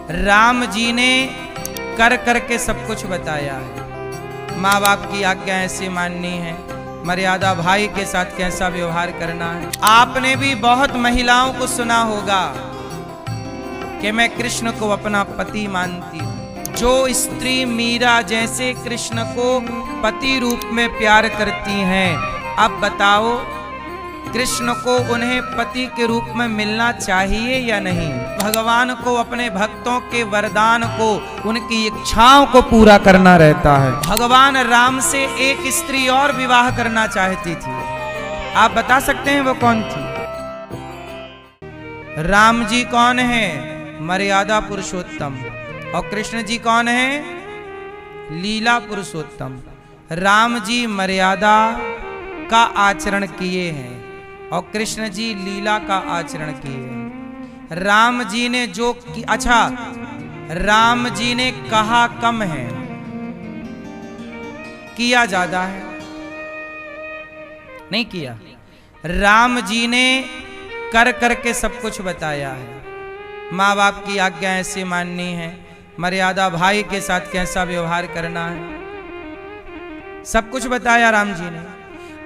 राम जी ने कर करके सब कुछ बताया है। माँ बाप की आज्ञा ऐसे माननी है, मर्यादा भाई के साथ कैसा व्यवहार करना है। आपने भी बहुत महिलाओं को सुना होगा कि मैं कृष्ण को अपना पति मानती हूँ। जो स्त्री मीरा जैसे कृष्ण को पति रूप में प्यार करती हैं, अब बताओ कृष्ण को उन्हें पति के रूप में मिलना चाहिए या नहीं? भगवान को अपने भक्तों के वरदान को, उनकी इच्छाओं को पूरा करना रहता है। भगवान राम से एक स्त्री और विवाह करना चाहती थी। आप बता सकते हैं वो कौन थी? राम जी कौन है? मर्यादा पुरुषोत्तम। और कृष्ण जी कौन है? लीला पुरुषोत्तम। राम जी मर्यादा का आचरण किए हैं और कृष्ण जी लीला का आचरण किए। राम जी ने जो अच्छा, राम जी ने कहा कम है, किया ज्यादा है? नहीं किया। राम जी ने कर करके सब कुछ बताया है। माँ बाप की आज्ञा ऐसे माननी है, मर्यादा भाई के साथ कैसा व्यवहार करना है, सब कुछ बताया राम जी ने।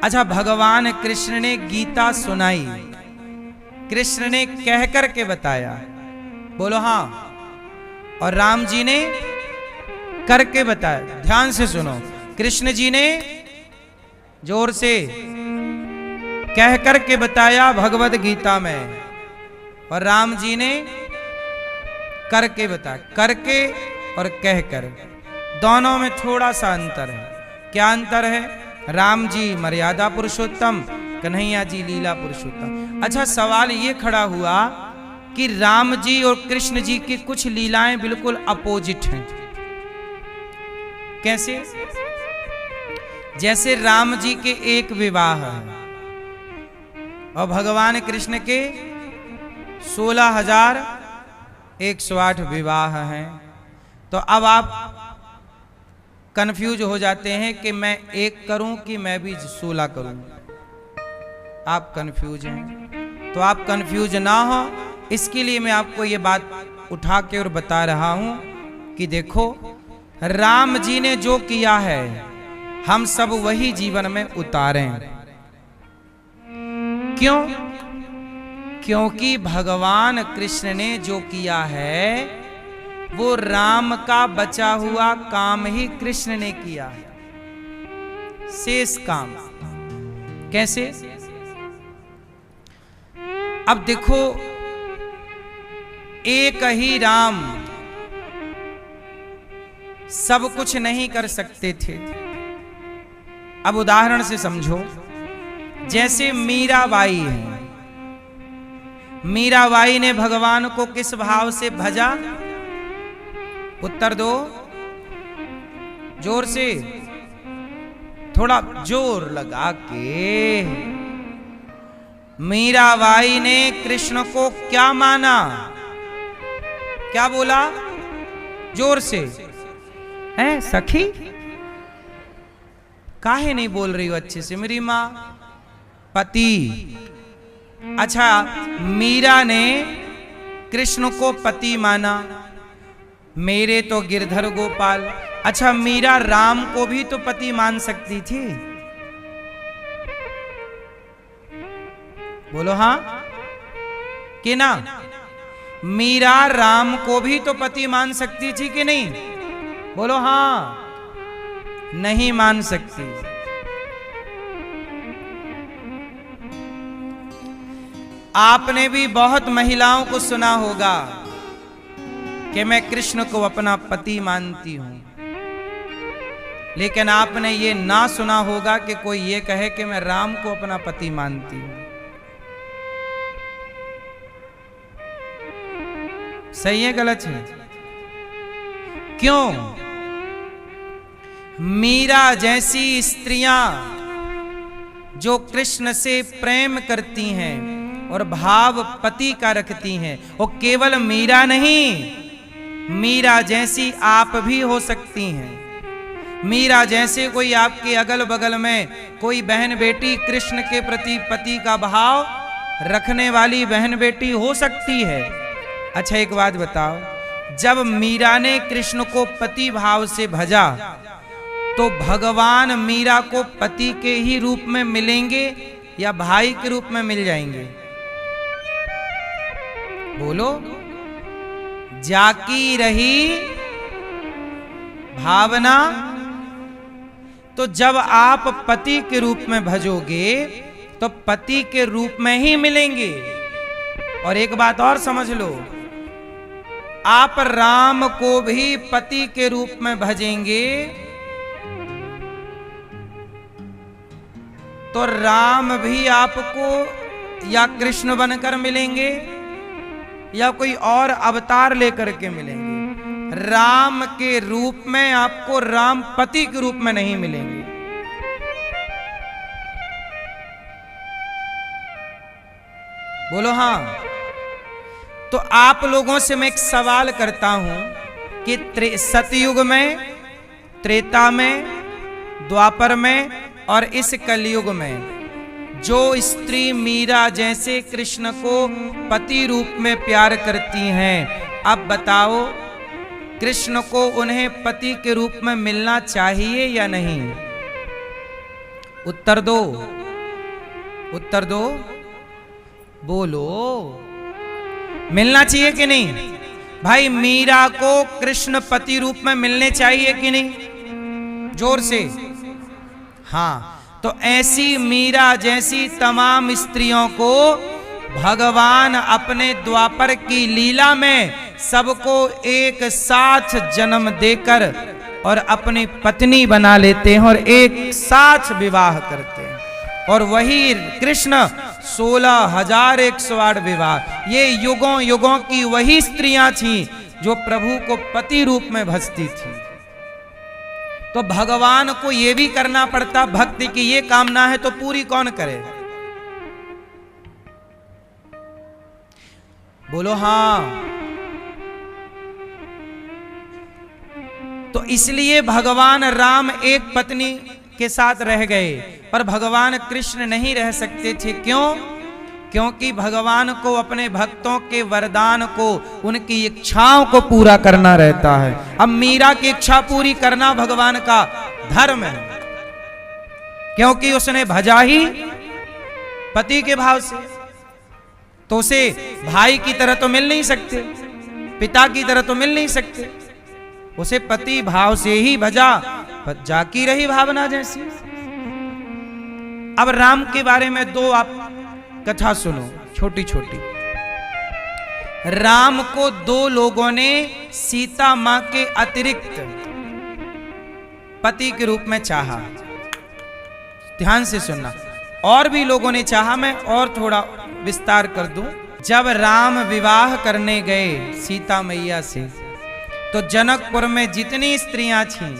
अच्छा, भगवान कृष्ण ने गीता सुनाई, कृष्ण ने कह कर के बताया, बोलो हाँ। और राम जी ने करके बताया। ध्यान से सुनो, कृष्ण जी ने जोर से कह कर के बताया भगवद गीता में, और राम जी ने करके बताया। करके और कहकर दोनों में थोड़ा सा अंतर है। क्या अंतर है? राम जी मर्यादा पुरुषोत्तम, कन्हैया जी लीला पुरुषोत्तम। अच्छा, सवाल ये खड़ा हुआ कि राम जी और कृष्ण जी की कुछ लीलाएं बिल्कुल अपोजिट हैं। कैसे? जैसे राम जी के एक विवाह है और भगवान कृष्ण के 16,108 विवाह हैं। तो अब आप कंफ्यूज हो जाते हैं कि मैं एक करूं कि मैं भी 16 करूं। आप कंफ्यूज हैं, तो आप कंफ्यूज ना हो, इसके लिए मैं आपको ये बात उठा के और बता रहा हूं कि देखो, राम जी ने जो किया है हम सब वही जीवन में उतारें। क्यों? क्योंकि भगवान कृष्ण ने जो किया है वो राम का बचा हुआ काम ही कृष्ण ने किया है, शेष काम। कैसे? अब देखो, एक ही राम सब कुछ नहीं कर सकते थे। अब उदाहरण से समझो, जैसे मीराबाई है। मीराबाई ने भगवान को किस भाव से भजा? उत्तर दो जोर से, थोड़ा जोर लगा के। मीराबाई ने कृष्ण को क्या माना? क्या बोला? जोर से। है सखी? काहे नहीं बोल रही हो अच्छे से मेरी मां? पति। अच्छा, मीरा ने कृष्ण को पति माना, मेरे तो गिरधर गोपाल। अच्छा, मीरा राम को भी तो पति मान सकती थी, बोलो हाँ कि ना? मीरा राम को भी तो पति मान सकती थी कि नहीं? बोलो हाँ। नहीं मान सकती। आपने भी बहुत महिलाओं को सुना होगा कि मैं कृष्ण को अपना पति मानती हूं, लेकिन आपने ये ना सुना होगा कि कोई ये कहे कि मैं राम को अपना पति मानती हूं। सही है गलत है? क्यों? मीरा जैसी स्त्रियां जो कृष्ण से प्रेम करती हैं और भाव पति का रखती हैं, वो केवल मीरा नहीं, मीरा जैसी आप भी हो सकती हैं। मीरा जैसे कोई आपके अगल बगल में कोई बहन बेटी कृष्ण के प्रति पति का भाव रखने वाली बहन बेटी हो सकती है। अच्छा, एक बात बताओ, जब मीरा ने कृष्ण को पति भाव से भजा तो भगवान मीरा को पति के ही रूप में मिलेंगे या भाई के रूप में मिल जाएंगे? बोलो। जाकी रही भावना, तो जब आप पति के रूप में भजोगे तो पति के रूप में ही मिलेंगे। और एक बात और समझ लो, आप राम को भी पति के रूप में भजेंगे तो राम भी आपको या कृष्ण बनकर मिलेंगे या कोई और अवतार लेकर के मिलेंगे। राम के रूप में आपको राम पति के रूप में नहीं मिलेंगे। बोलो हाँ। तो आप लोगों से मैं एक सवाल करता हूं कि सतयुग में, त्रेता में, द्वापर में और इस कलयुग में जो स्त्री मीरा जैसे कृष्ण को पति रूप में प्यार करती हैं, अब बताओ कृष्ण को उन्हें पति के रूप में मिलना चाहिए या नहीं? उत्तर दो, उत्तर दो, बोलो। मिलना चाहिए कि नहीं? भाई मीरा को कृष्ण पति रूप में मिलने चाहिए कि नहीं? जोर से। हाँ, तो ऐसी मीरा जैसी तमाम स्त्रियों को भगवान अपने द्वापर की लीला में सबको एक साथ जन्म देकर और अपनी पत्नी बना लेते हैं और एक साथ विवाह करते हैं। और वही कृष्ण 16,108 विवाह, ये युगों युगों की वही स्त्रियां थीं जो प्रभु को पति रूप में भजती थी। तो भगवान को ये भी करना पड़ता, भक्ति की ये कामना है तो पूरी कौन करे? बोलो हाँ। तो इसलिए भगवान राम एक पत्नी के साथ रह गए पर भगवान कृष्ण नहीं रह सकते थे। क्यों? क्योंकि भगवान को अपने भक्तों के वरदान को, उनकी इच्छाओं को पूरा करना रहता है। अब मीरा की इच्छा पूरी करना भगवान का धर्म है, क्योंकि उसने भजा ही पति के भाव से। तो उसे भाई की तरह तो मिल नहीं सकते, पिता की तरह तो मिल नहीं सकते, उसे पति भाव से ही भजा, जाकी रही भावना जैसी। अब राम के बारे में दो आप कथा सुनो, छोटी छोटी। राम को दो लोगों ने सीता मां के अतिरिक्त पति के रूप में चाहा। ध्यान से सुनना। और भी लोगों ने चाहा, मैं और थोड़ा विस्तार कर दूं। जब राम विवाह करने गए सीता मैया से तो जनकपुर में जितनी स्त्रियां थीं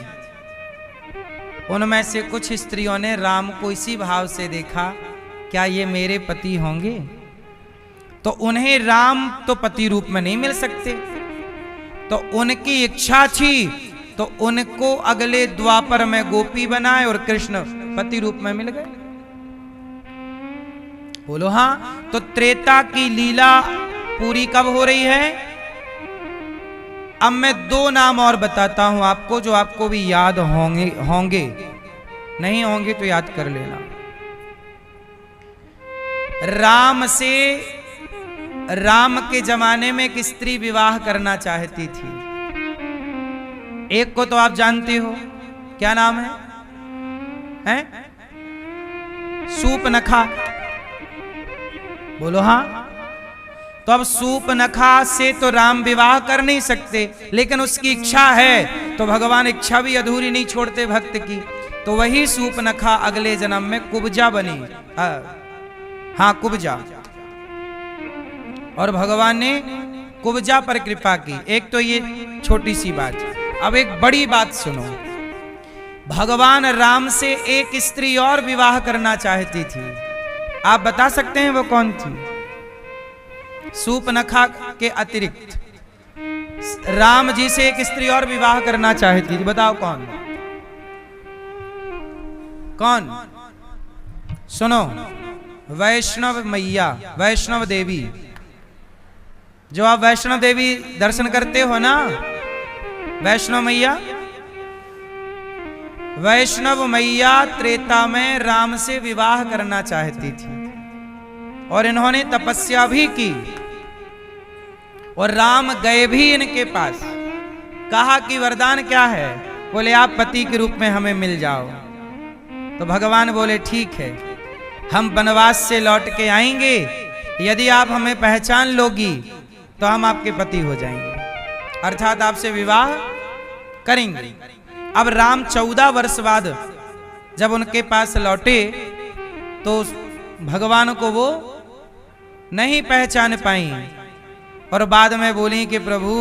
उनमें से कुछ स्त्रियों ने राम को इसी भाव से देखा, क्या ये मेरे पति होंगे? तो उन्हें राम तो पति रूप में नहीं मिल सकते, तो उनकी इच्छा थी तो उनको अगले द्वापर में गोपी बनाए और कृष्ण पति रूप में मिल गए। बोलो हाँ। तो त्रेता की लीला पूरी कब हो रही है? अब मैं दो नाम और बताता हूं आपको जो आपको भी याद होंगे, नहीं होंगे तो याद कर लेना। राम के जमाने में एक स्त्री विवाह करना चाहती थी। एक को तो आप जानते हो, क्या नाम है? हैं? सूपनखा। बोलो हाँ। तो अब सूपनखा से तो राम विवाह कर नहीं सकते, लेकिन उसकी इच्छा है तो भगवान इच्छा भी अधूरी नहीं छोड़ते भक्त की। तो वही सूपनखा अगले जन्म में कुब्जा बनी। हाँ, कुब्जा। और भगवान ने कुब्जा पर कृपा की। एक तो ये छोटी सी बात। अब एक बड़ी बात सुनो। भगवान राम से एक स्त्री और विवाह करना चाहती थी। आप बता सकते हैं वो कौन थी? सूपनखा के अतिरिक्त राम जी से एक स्त्री और विवाह करना चाहती थी। बताओ कौन? कौन? सुनो, वैष्णव मैया, वैष्णव देवी। जो आप वैष्णो देवी दर्शन करते हो ना, वैष्णो मैया, वैष्णव मैया त्रेता में राम से विवाह करना चाहती थी और इन्होंने तपस्या भी की और राम गए भी इनके पास। कहा कि वरदान क्या है? बोले आप पति के रूप में हमें मिल जाओ। तो भगवान बोले ठीक है, हम वनवास से लौट के आएंगे, यदि आप हमें पहचान लोगी तो हम आपके पति हो जाएंगे, अर्थात आपसे विवाह करेंगे। अब राम 14 वर्ष बाद जब उनके पास लौटे तो भगवान को वो नहीं पहचान पाई और बाद में बोली कि प्रभु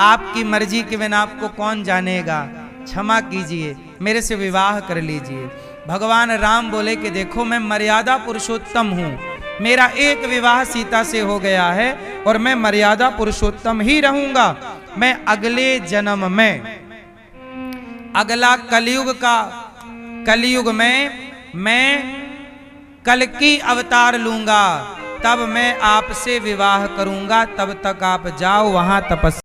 आपकी मर्जी के बिना आपको कौन जानेगा, क्षमा कीजिए, मेरे से विवाह कर लीजिए। भगवान राम बोले कि देखो मैं मर्यादा पुरुषोत्तम हूँ, मेरा एक विवाह सीता से हो गया है और मैं मर्यादा पुरुषोत्तम ही रहूंगा। मैं अगले जन्म में, अगला कलयुग में मैं कल्कि अवतार लूंगा, तब मैं आपसे विवाह करूंगा, तब तक आप जाओ वहां तपस्या